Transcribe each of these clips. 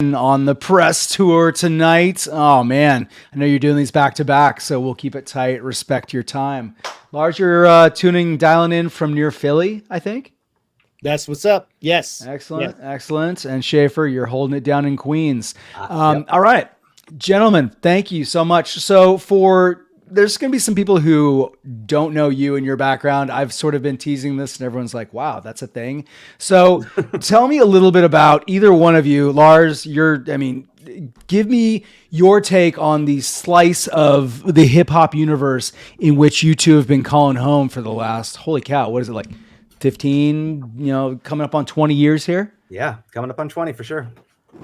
on the press tour tonight. Oh man, I know you're doing these back to back, so we'll keep it tight. Respect your time. Lars, you're dialing in from near Philly, I think. That's what's up. Yes. Excellent, excellent. And Schaffer, you're holding it down in Queens. Yep. All right, gentlemen, thank you so much. So there's going to be some people who don't know you and your background. I've sort of been teasing this and everyone's like, wow, that's a thing. So tell me a little bit about either one of you. Lars, give me your take on the slice of the hip hop universe in which you two have been calling home for the last, holy cow, what is it, like 15, coming up on 20 years here? Yeah, coming up on 20 for sure.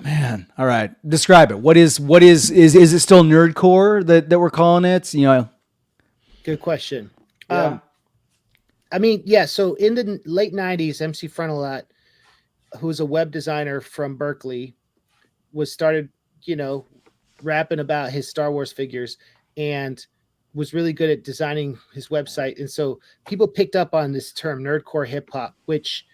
Man, all right. Describe it. Is it still nerdcore that we're calling it? Good question. Yeah. So in the late 90s, MC Frontalot, who was a web designer from Berkeley, started rapping about his Star Wars figures and was really good at designing his website. And so people picked up on this term nerdcore hip hop, which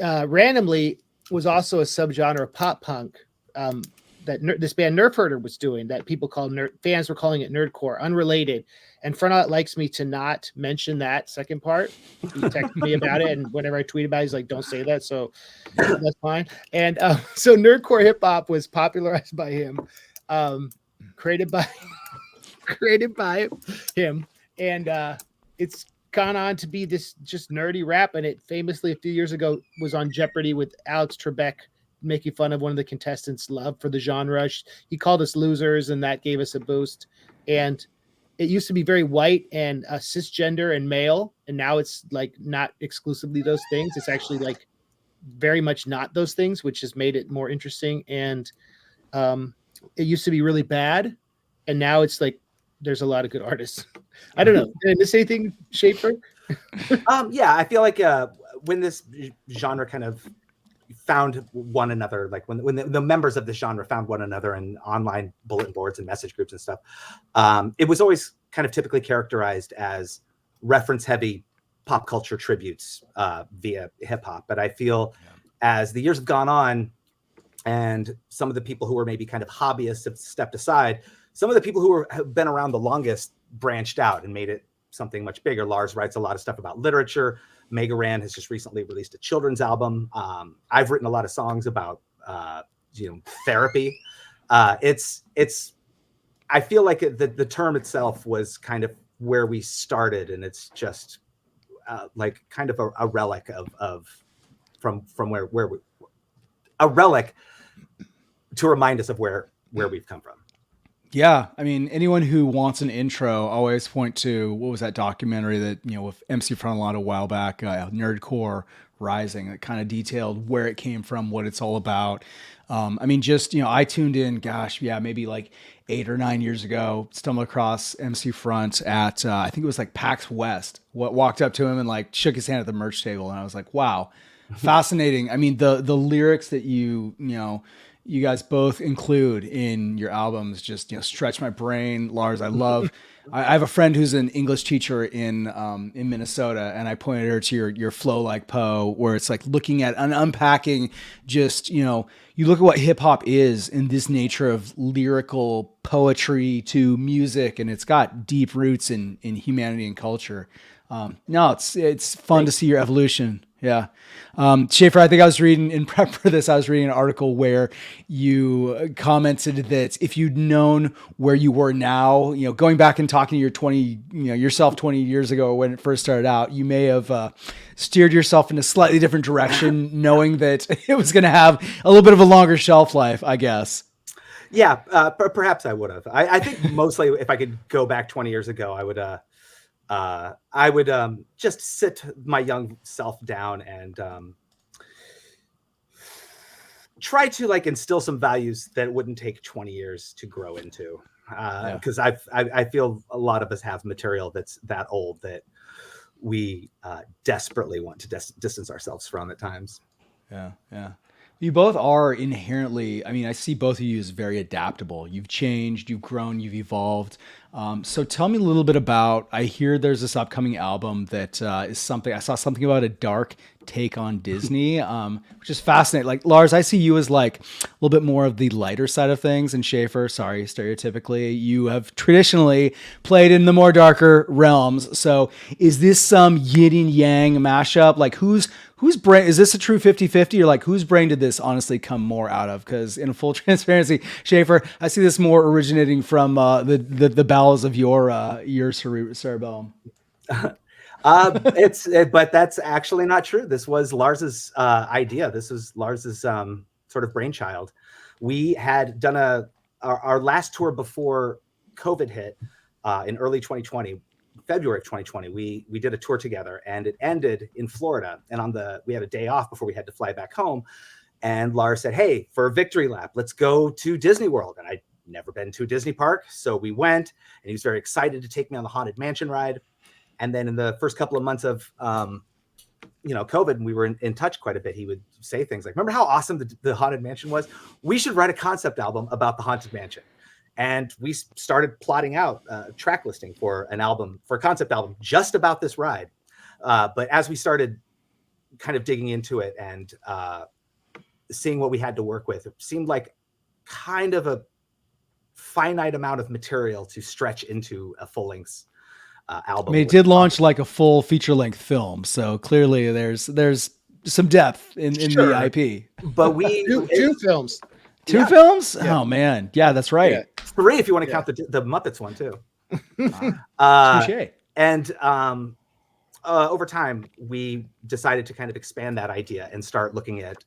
randomly was also a subgenre of pop punk that this band Nerf Herder was doing, that people called fans were calling it nerdcore, unrelated. And Frontalot likes me to not mention that second part. He texted me about it, and whenever I tweet about it, he's like, don't say that. So that's fine. And so nerdcore hip hop was popularized by him, created by him. And it's gone on to be this just nerdy rap. And it famously a few years ago was on Jeopardy with Alex Trebek, making fun of one of the contestants' love for the genre. He called us losers, and that gave us a boost. And it used to be very white and cisgender and male, and now it's like not exclusively those things. It's actually like very much not those things, which has made it more interesting. And it used to be really bad, and now it's like there's a lot of good artists. I don't know. Did I miss anything, Schaffer? I feel like when this genre kind of found one another, like when the members of the genre found one another in online bulletin boards and message groups and stuff, it was always kind of typically characterized as reference heavy pop culture tributes via hip hop. But I feel as the years have gone on and some of the people who were maybe kind of hobbyists have stepped aside, some of the people who have been around the longest branched out and made it something much bigger. Lars writes a lot of stuff about literature. Mega Ran has just recently released a children's album. I've written a lot of songs about therapy. It's I feel like the term itself was kind of where we started, and it's just like kind of a relic of from where we, a relic to remind us of where we've come from. Yeah, I mean, anyone who wants an intro, always point to, what was that documentary that, with MC Frontalot a while back, Nerdcore Rising, that kind of detailed where it came from, what it's all about. I tuned in, maybe like 8 or 9 years ago, stumbled across MC Front at, I think it was like PAX West, walked up to him and like shook his hand at the merch table. And I was like, wow, fascinating. I mean, the lyrics that you guys both include in your albums just stretch my brain. Lars, I love. I have a friend who's an English teacher in Minnesota, and I pointed her to your Flow Like Poe, where it's like looking at and unpacking. Just you look at what hip hop is in this nature of lyrical poetry to music, and it's got deep roots in humanity and culture. It's fun to see your evolution. Yeah. Schaffer, I think I was reading in prep for this, I was reading an article where you commented that if you'd known where you were now, going back and talking to yourself 20 years ago when it first started out, you may have steered yourself in a slightly different direction, knowing that it was going to have a little bit of a longer shelf life, I guess. Yeah, perhaps I would have. I think mostly if I could go back 20 years ago, I would just sit my young self down and try to like instill some values that wouldn't take 20 years to grow into. Because I feel a lot of us have material that's that old that we desperately want to distance ourselves from at times. Yeah. You both are inherently, I see both of you as very adaptable. You've changed, you've grown, you've evolved. So tell me a little bit about, I hear there's this upcoming album that is something, I saw something about a dark take on Disney, which is fascinating. Like, Lars, I see you as like a little bit more of the lighter side of things, and Schaffer, sorry, stereotypically, you have traditionally played in the more darker realms. So is this some yin and yang mashup? Like, whose brain, is this a true 50-50, or like whose brain did this honestly come more out of? Because in full transparency, Schaffer, I see this more originating from the bowels of your cerebellum. But that's actually not true. This was Lars's idea. This was Lars's sort of brainchild. We had done our last tour before COVID hit in early 2020. February of 2020, we did a tour together, and it ended in Florida. And we had a day off before we had to fly back home. And Lars said, "Hey, for a victory lap, let's go to Disney World." And I'd never been to a Disney park, so we went. And he was very excited to take me on the Haunted Mansion ride. And then in the first couple of months of COVID, and we were in touch quite a bit, he would say things like, "Remember how awesome the Haunted Mansion was? We should write a concept album about the Haunted Mansion." And we started plotting out a track listing for a concept album just about this ride. But as we started kind of digging into it and seeing what we had to work with, it seemed like kind of a finite amount of material to stretch into a full-length album. I mean, it did launch like a full feature-length film, so clearly there's some depth in the IP. But two films. Two films? Yeah. Oh man, yeah, that's right. Yeah. 3 if you want to count the Muppets one too. Touché. And over time, we decided to kind of expand that idea and start looking at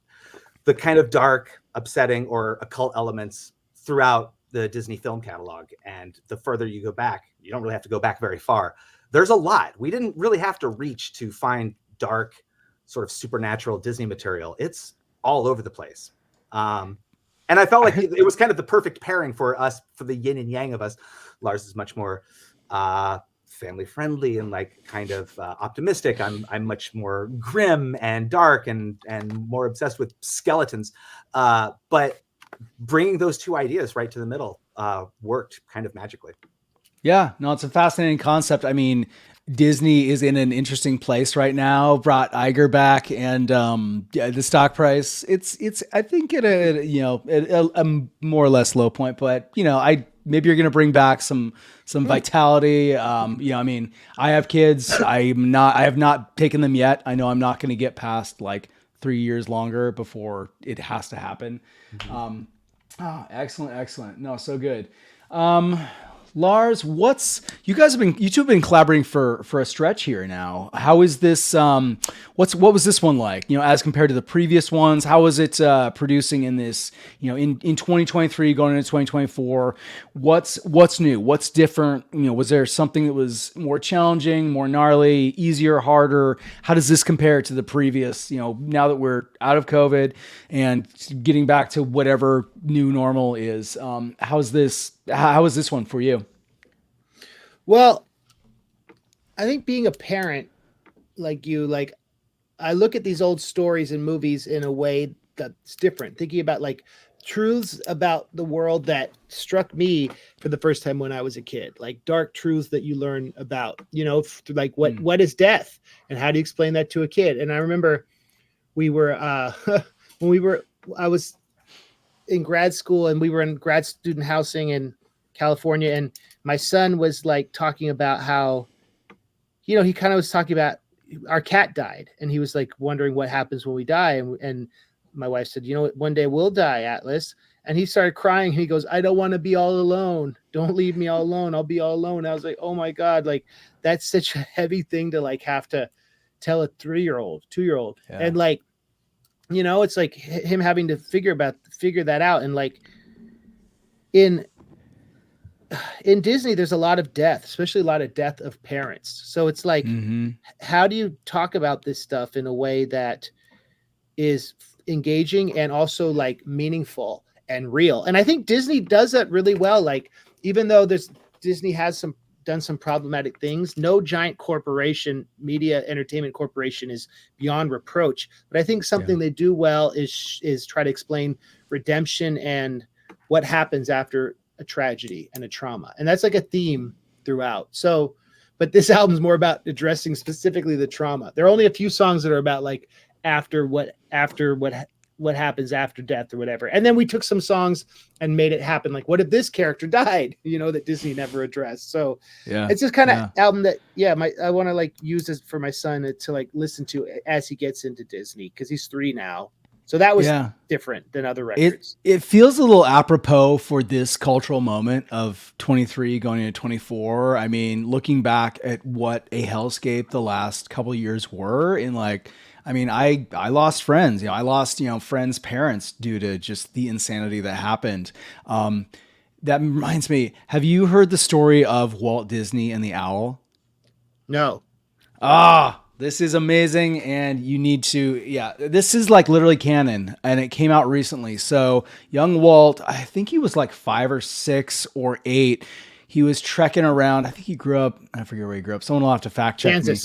the kind of dark, upsetting, or occult elements throughout the Disney film catalog. And the further you go back, you don't really have to go back very far. There's a lot. We didn't really have to reach to find dark, sort of supernatural Disney material. It's all over the place. And I felt like it was kind of the perfect pairing for us, for the yin and yang of us. Lars is much more family friendly and like kind of optimistic. I'm much more grim and dark and more obsessed with skeletons. But bringing those two ideas right to the middle worked kind of magically. Yeah, no, it's a fascinating concept. I mean, Disney is in an interesting place right now. Brought Iger back, and the stock price. It's I think at a more or less low point. But maybe you're going to bring back some vitality. I mean, I have kids. I have not taken them yet. I know I'm not going to get past like 3 years longer before it has to happen. Mm-hmm. Excellent. No, so good. Lars, you two have been collaborating for a stretch here now. How is this, what was this one like, as compared to the previous ones? How was it, producing in this, in 2023 going into 2024, what's new? What's different? Was there something that was more challenging, more gnarly, easier, harder? How does this compare to the previous, now that we're out of COVID and getting back to whatever new normal is? How is this one for you? Well, I think being a parent I look at these old stories and movies in a way that's different, thinking about like truths about the world that struck me for the first time when I was a kid, like dark truths that you learn about, like what is death and how do you explain that to a kid? And I remember we were, I was in grad school and we were in grad student housing in California, and my son was like talking about how, he kind of was talking about our cat died, and he was like wondering what happens when we die. And my wife said, one day we'll die, Atlas. And he started crying. And he goes, "I don't want to be all alone. Don't leave me all alone. I'll be all alone." I was like, oh my God, like that's such a heavy thing to like have to tell a 2-year-old. Yeah. And like, it's like him having to figure that out. And like in Disney, there's a lot of death, especially a lot of death of parents. So it's like, how do you talk about this stuff in a way that is engaging and also like meaningful and real? And I think Disney does that really well. Like, even though Disney has done some problematic things, no giant corporation, media entertainment corporation, is beyond reproach. But I think something they do well is try to explain redemption and what happens after a tragedy and a trauma, and that's like a theme throughout. So, but this album's more about addressing specifically the trauma. There are only a few songs that are about like after what happens after death or whatever. And then we took some songs and made it happen. Like, what if this character died? That Disney never addressed. So it's just kind of album that, I want to like use this for my son to like listen to as he gets into Disney, because he's 3 now. So that was different than other records. It feels a little apropos for this cultural moment of 23 going into 24. I mean, looking back at what a hellscape the last couple of years were in like, I mean, I lost friends, I lost, friends' parents due to just the insanity that happened. That reminds me, have you heard the story of Walt Disney and the owl? No. This is amazing, and you need to, this is like literally canon, and it came out recently. So young Walt, I think he was like 5 or 6 or 8. He was trekking around. I think he grew up, I forget where he grew up. Someone will have to fact check me.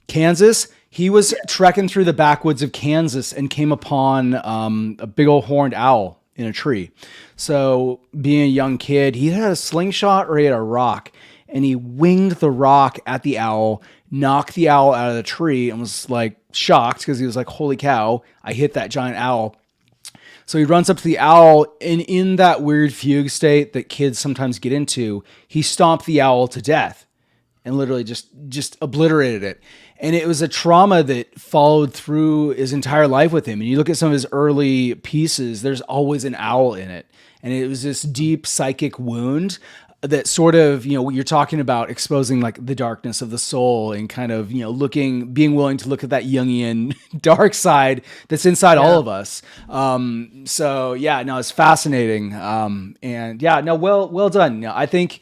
Kansas. He was trekking through the backwoods of Kansas and came upon a big old horned owl in a tree. So being a young kid, he had a slingshot or he had a rock, and he winged the rock at the owl, knocked the owl out of the tree, and was like shocked because he was like, holy cow, I hit that giant owl. So he runs up to the owl, and in that weird fugue state that kids sometimes get into, he stomped the owl to death and literally just obliterated it. And it was a trauma that followed through his entire life with him. And you look at some of his early pieces, there's always an owl in it. And it was this deep psychic wound that sort of, you're talking about exposing like the darkness of the soul and kind of, being willing to look at that Jungian dark side that's inside all of us. It's fascinating. Well done. I think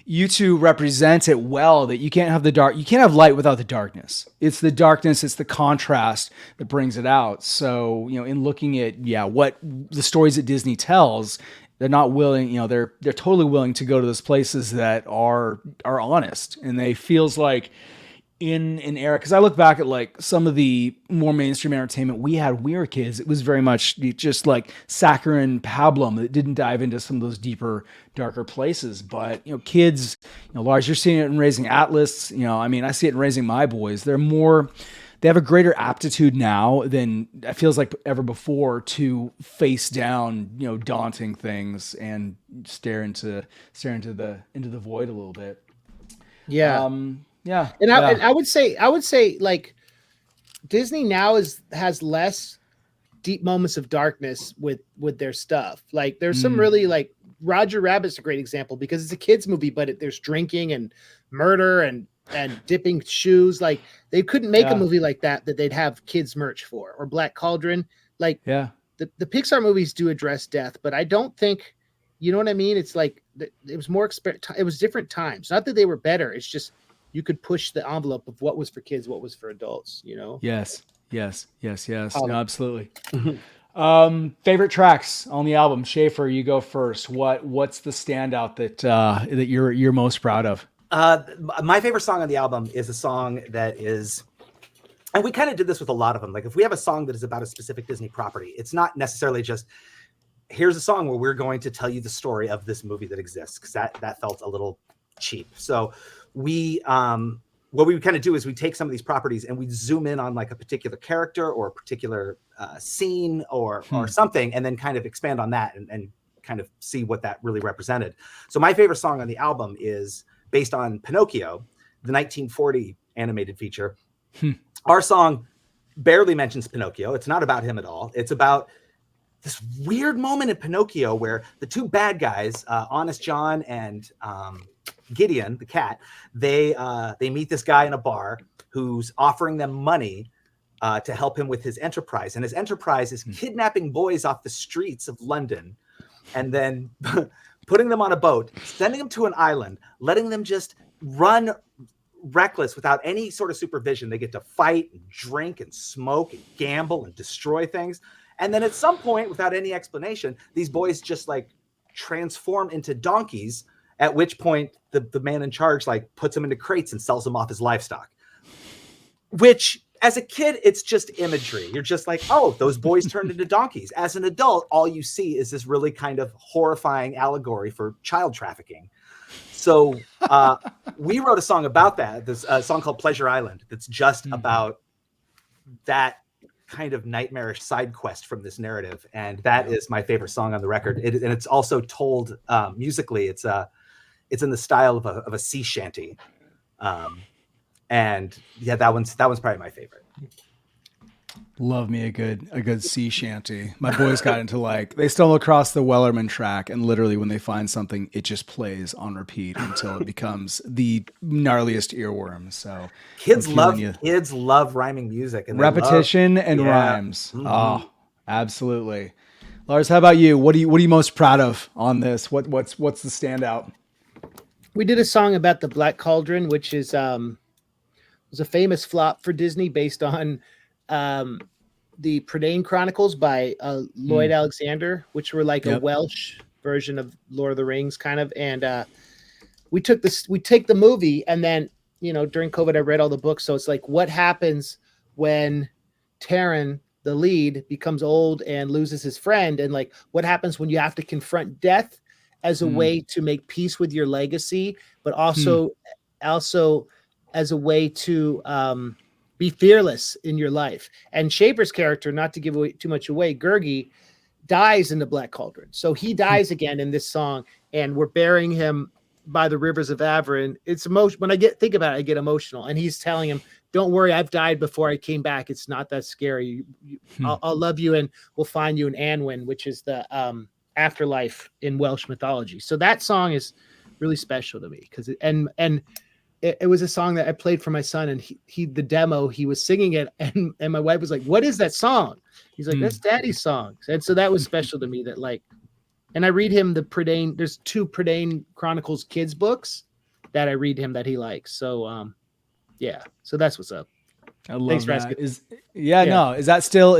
you two represent it well, that you can't have you can't have light without the darkness. It's the darkness, it's the contrast that brings it out. So, in looking at, what the stories that Disney tells, they're not willing, they're totally willing to go to those places that are honest. And they feels like in an era, because I look back at like some of the more mainstream entertainment we had when we were kids, it was very much just like saccharine pablum that didn't dive into some of those deeper, darker places. But kids, Lars, you're seeing it in Raising Atlas. I see it in Raising My Boys. They have a greater aptitude now than it feels like ever before to face down, daunting things and stare into the void a little bit. Yeah. And I would say like Disney now has less deep moments of darkness with their stuff. Like there's some really like Roger Rabbit's a great example because it's a kids movie, but there's drinking and murder and dipping shoes. Like they couldn't make a movie like that they'd have kids merch for, or Black Cauldron. Like the Pixar movies do address death, but I don't think, you know what I mean? It's like it was more it was different times. Not that they were better. It's just you could push the envelope of what was for kids, what was for adults, Yes. No, absolutely. Favorite tracks on the album. Schaffer, you go first. What's the standout that you're most proud of? My favorite song on the album is a song that is, and we kind of did this with a lot of them. Like if we have a song that is about a specific Disney property, it's not necessarily just, here's a song where we're going to tell you the story of this movie that exists, because that felt a little cheap. So we what we kind of do is we take some of these properties and we zoom in on like a particular character or a particular scene or something, and then kind of expand on that and kind of see what that really represented. So my favorite song on the album is based on Pinocchio, the 1940 animated feature. Our song barely mentions Pinocchio. It's not about him at all. It's about this weird moment in Pinocchio where the two bad guys, Honest John and Gideon, the cat, they meet this guy in a bar who's offering them money to help him with his enterprise. And his enterprise is kidnapping boys off the streets of London and then putting them on a boat, sending them to an island, letting them just run reckless without any sort of supervision. They get to fight and drink and smoke and gamble and destroy things. And then at some point, without any explanation, these boys just like transform into donkeys, at which point the man in charge like puts them into crates and sells them off as livestock, which as a kid, it's just imagery. You're just like, oh, those boys turned into donkeys. As an adult, all you see is this really kind of horrifying allegory for child trafficking. So we wrote a song about that. This song called Pleasure Island. That's just about that kind of nightmarish side quest from this narrative. And that is my favorite song on the record. And it's also told musically. It's in the style of a sea shanty. And yeah, that one's probably my favorite. Love me a good sea shanty. My boys got into they stumble across the Wellerman track, and literally when they find something, it just plays on repeat until it becomes the gnarliest earworm. So kids love rhyming music and repetition and rhymes. Mm-hmm. Oh, absolutely. Lars, how about you? What are you most proud of on this? What's the standout? We did a song about the Black Cauldron, which is was a famous flop for Disney based on the Prydain Chronicles by Lloyd Alexander, which were like a Welsh version of Lord of the Rings kind of. And we take the movie, and then, during COVID, I read all the books. So it's like, what happens when Taran, the lead, becomes old and loses his friend? And like, what happens when you have to confront death as a way to make peace with your legacy, but also as a way to be fearless in your life. And Schaffer's character, not to give away too much away, Gurgi, dies in the Black Cauldron. So he dies again in this song, and we're burying him by the rivers of Averin. It's emotional. When I think about it, I get emotional. And he's telling him, don't worry, I've died before I came back. It's not that scary. I'll love you, and we'll find you in Anwen, which is the afterlife in Welsh mythology. So that song is really special to me because it was a song that I played for my son, and he the demo, he was singing it, and my wife was like, what is that song? He's like, that's Daddy's song. And so that was special to me, that and I read him the Prydain, there's 2 Prydain Chronicles kids books that I read him that he likes. So so that's what's up. I love that. Is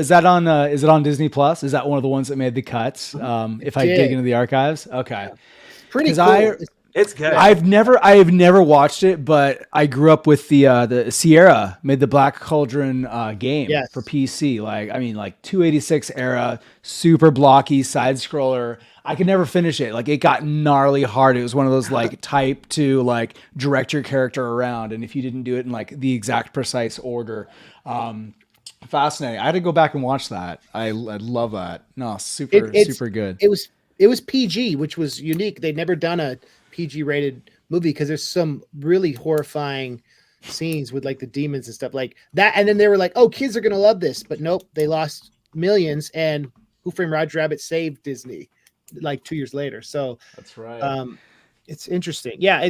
that on Disney Plus? Is that one of the ones that made the cuts? If I dig into the archives? Okay. Yeah. Pretty cool. It's good. I have never watched it, but I grew up with the Sierra made the Black Cauldron game for PC. 286 era, super blocky side scroller. I could never finish it. It got gnarly hard. It was one of those type to direct your character around, and if you didn't do it in the exact precise order. Fascinating. I had to go back and watch that. I love that. No, super good. It was PG, which was unique. They'd never done a PG rated movie because there's some really horrifying scenes with the demons and stuff like that. And then they were like, oh, kids are going to love this. But nope, they lost millions, and Who Framed Roger Rabbit saved Disney 2 years later. So that's right. It's interesting. Yeah.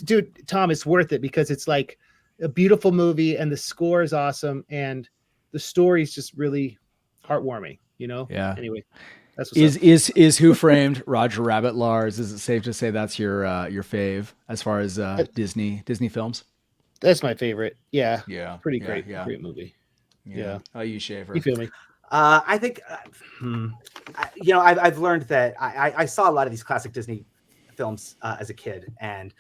Dude, Tom, it's worth it because it's a beautiful movie, and the score is awesome, and the story is just really heartwarming, Yeah. Anyway. That's what's up. Is Who Framed Roger Rabbit, Lars? Is it safe to say that's your fave as far as Disney films? That's my favorite. Yeah. Yeah. Pretty great. Yeah. Great movie. Yeah. How you, Schaffer? You feel me? I think, I've learned that I saw a lot of these classic Disney films as a kid, and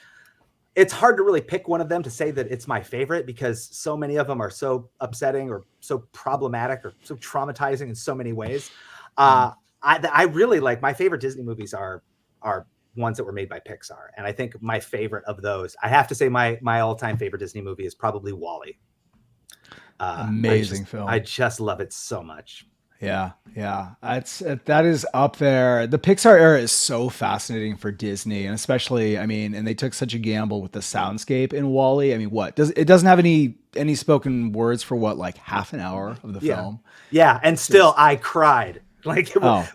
it's hard to really pick one of them to say that it's my favorite because so many of them are so upsetting or so problematic or so traumatizing in so many ways. I really my favorite Disney movies are ones that were made by Pixar. And I think my favorite of those, I have to say my all-time favorite Disney movie is probably WALL-E. Amazing film. I just love it so much. Yeah. That is up there. The Pixar era is so fascinating for Disney, and especially, and they took such a gamble with the soundscape in WALL-E. It doesn't have any spoken words for half an hour of the film. Yeah, and still I cried.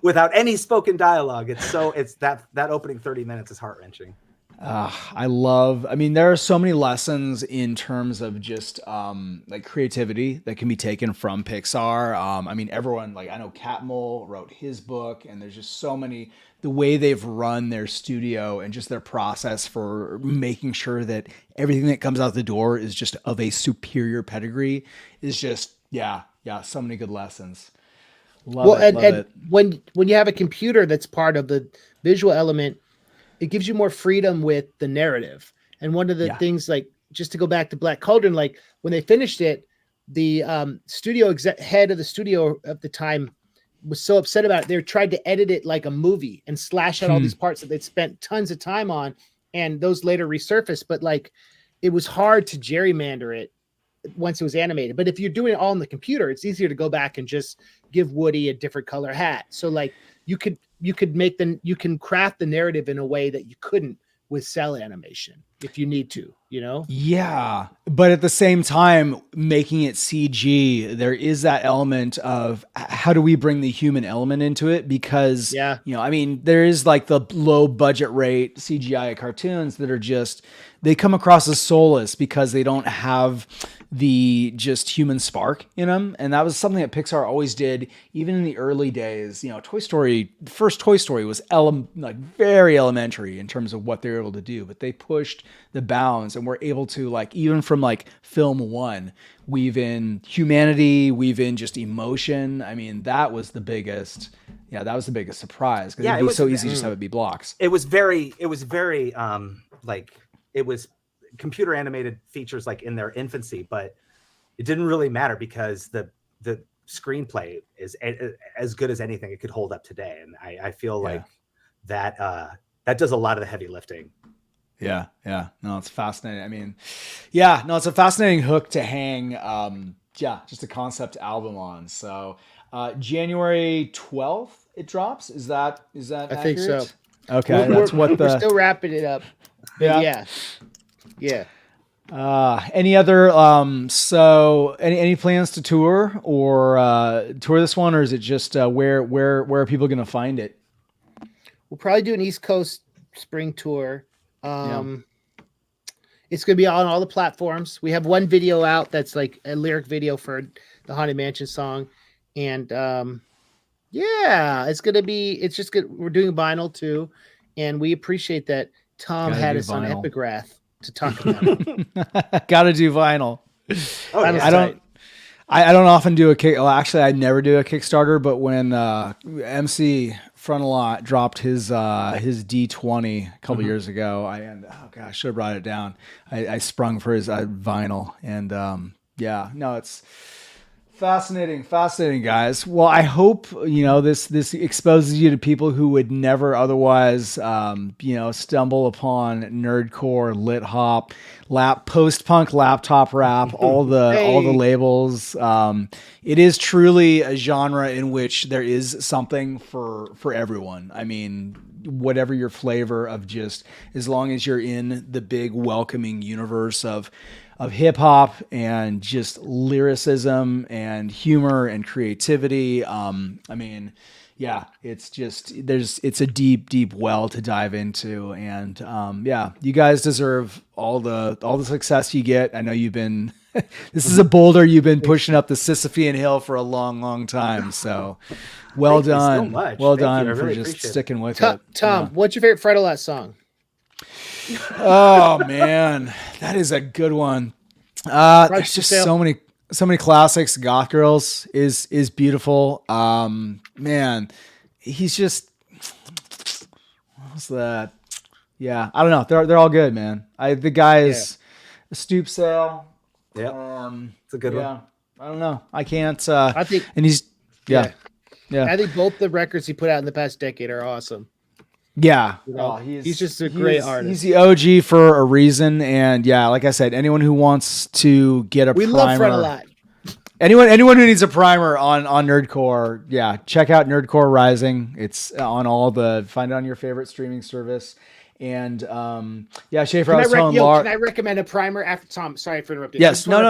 Without any spoken dialogue. It's that opening 30 minutes is heart-wrenching. There are so many lessons in terms of just creativity that can be taken from Pixar. Everyone, I know Catmull wrote his book, and there's just so many, the way they've run their studio and just their process for making sure that everything that comes out the door is just of a superior pedigree is just, so many good lessons. Love it. When you have a computer that's part of the visual element, it gives you more freedom with the narrative. And one of the things, just to go back to Black Cauldron, when they finished it, studio head of the studio at the time was so upset about it. They tried to edit it like a movie and slash out all these parts that they'd spent tons of time on, and those later resurfaced. But like, it was hard to gerrymander it once it was animated. But if you're doing it all on the computer, it's easier to go back and just give Woody a different color hat. So like, you can craft the narrative in a way that you couldn't with cell animation if you need to, you know? Yeah. But at the same time, making it CG, there is that element of how do we bring the human element into it? Because, you know, I mean, there is like the low budget rate CGI cartoons that are just, they come across as soulless because they don't have the just human spark in them. And that was something that Pixar always did, even in the early days. You know, first Toy Story was like very elementary in terms of what they were able to do, but they pushed the bounds and were able to, like, even from like film one, weave in humanity, weave in just emotion. I mean, that was the biggest surprise, because it'd be so easy just to have it be blocks. It was very like, it was computer animated features like in their infancy, but it didn't really matter because the screenplay is as good as anything it could hold up today. And I feel like that does a lot of the heavy lifting. Yeah. No, it's fascinating. I mean, it's a fascinating hook to hang, just a concept album on. So, January 12th it drops. Is that I think so. Okay. We're still wrapping it up. Yeah. Any other, any plans to tour or, tour this one, or is it just, where are people going to find it? We'll probably do an East Coast spring tour. It's going to be on all the platforms. We have one video out that's like a lyric video for the Haunted Mansion song. And, it's just good. We're doing vinyl too. And we appreciate that Tom had us on Epigraph to talk about it. Gotta do vinyl. Oh, yeah. I don't often do actually I never do a Kickstarter, but when MC Frontalot dropped his D20 a couple years ago, I should have brought it down. I sprung for his vinyl, and it's fascinating, guys. Well, I hope this exposes you to people who would never otherwise stumble upon nerdcore, lit hop, post-punk, laptop rap, all the labels. It is truly a genre in which there is something for everyone. I mean, whatever your flavor of, just as long as you're in the big welcoming universe of hip hop and just lyricism and humor and creativity. It's a deep well to dive into. And you guys deserve all the success you get. I know you've been, this is a boulder you've been pushing up the Sisyphean hill for a long time. So well done. So much. Well Thank done you. I for really just appreciate sticking with it. Tom, what's your favorite Frontalot song? Oh man, that is a good one. There's just so many classics. Goth Girls is beautiful. Man, he's just, what was that? Yeah, I don't know. They're all good, man. The guy is a Stoop Sale. Yeah, it's a good one. I don't know. I can't. I think, and he's yeah. I think both the records he put out in the past decade are awesome. Yeah, he's just a great artist. He's the OG for a reason, and like I said, anyone who wants to get we primer, love Frontalot. Anyone who needs a primer on Nerdcore, check out Nerdcore Rising. It's on find it on your favorite streaming service. And Schaffer, I was telling Laura. Can I recommend a primer after Tom? Sorry for interrupting. Yes, no.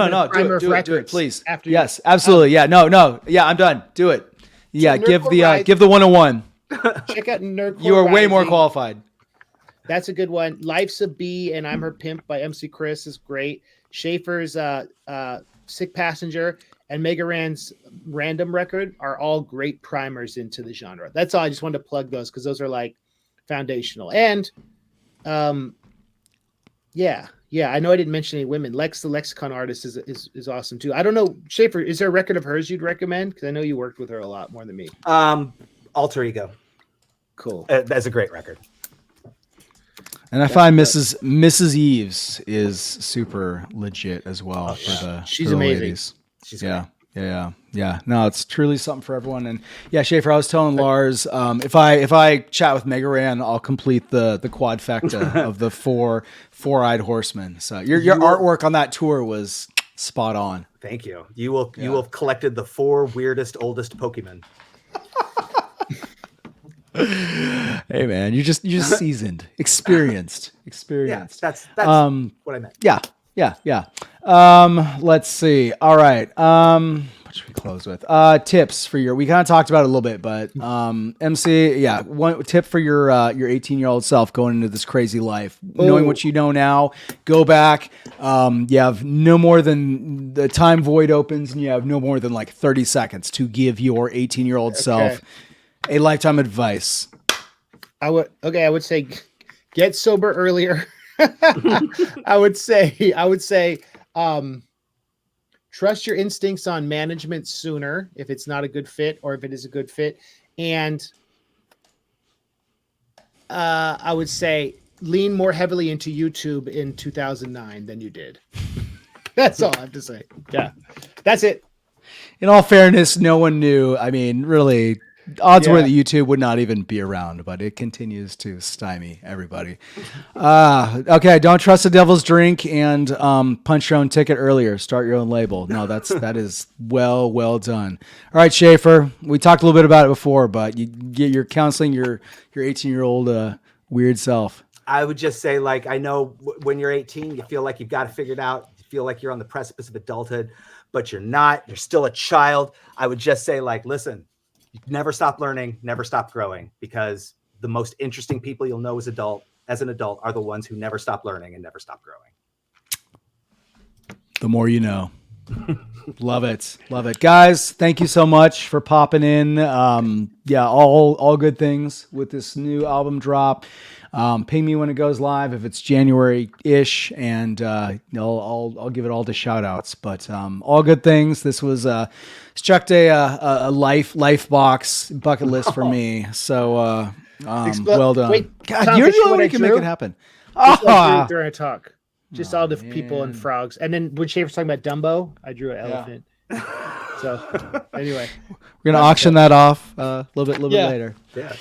Do it, please. Yes, absolutely. I'm done. Do it. Yeah, give the 101. Check out Nerdcore. You are way more qualified. That's a good one. Life's a Bee and I'm Her Pimp by MC Chris is great. Schaefer's Sick Passenger and Mega Ran's Random Record are all great primers into the genre. That's all. I just wanted to plug those because those are like foundational. And I know I didn't mention any women. Lex, the Lexicon artist, is awesome too. I don't know, Schaffer, is there a record of hers you'd recommend? Because I know you worked with her a lot more than me. Alter Ego. Cool. That's a great record. And I find Mrs. Eves is super legit as well. She's amazing. Ladies. She's Yeah. Yeah. No, it's truly something for everyone. And yeah, Schaffer, I was telling Lars, if I chat with Mega Ran, I'll complete the quadfecta of the four-eyed horsemen. So your artwork on that tour was spot on. Thank you. You will have collected the 4 weirdest, oldest Pokemon. Hey man, you just seasoned, experienced. Yeah, that's what I meant. Yeah. Let's see. All right. What should we close with? Tips for we kind of talked about it a little bit, but MC, yeah, one tip for your 18-year-old self going into this crazy life, knowing what you know now. Go back. You have no more than the time void opens, and you have no more than like 30 seconds to give your 18-year-old self a lifetime advice. I would say get sober earlier. I would say trust your instincts on management sooner if it's not a good fit or if it is a good fit. And I would say lean more heavily into YouTube in 2009 than you did. That's all I have to say. Yeah, that's it. In all fairness, no one knew. I mean, really, odds were that YouTube would not even be around, but it continues to stymie everybody. Okay, don't trust the devil's drink and punch your own ticket earlier. Start your own label. No, that is well done. All right, Schaffer, we talked a little bit about it before, but you're counseling your 18-year-old weird self. I would just say, like, I know when you're 18, you feel like you've got it figured out. You feel like you're on the precipice of adulthood, but you're not. You're still a child. I would just say, like, listen, never stop learning, never stop growing, because the most interesting people you'll know as an adult are the ones who never stop learning and never stop growing. The more you know. Love it. Guys, thank you so much for popping in. All good things with this new album drop. Ping me when it goes live if it's January-ish, and I'll give it all to shout outs. But all good things. This was struck a life box bucket list for me. So well done. Wait, God, Tom, you're the only one what I who can make drew? it happen. During a talk. Just all the people and frogs. And then when Schaefer's talking about Dumbo, I drew an elephant. So anyway. We're going to auction that off a little bit later. Yeah.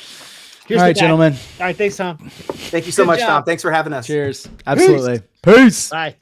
All right, gentlemen. All right, thanks, Tom. Thank you so much, job. Tom. Thanks for having us. Cheers. Absolutely. Peace. Bye.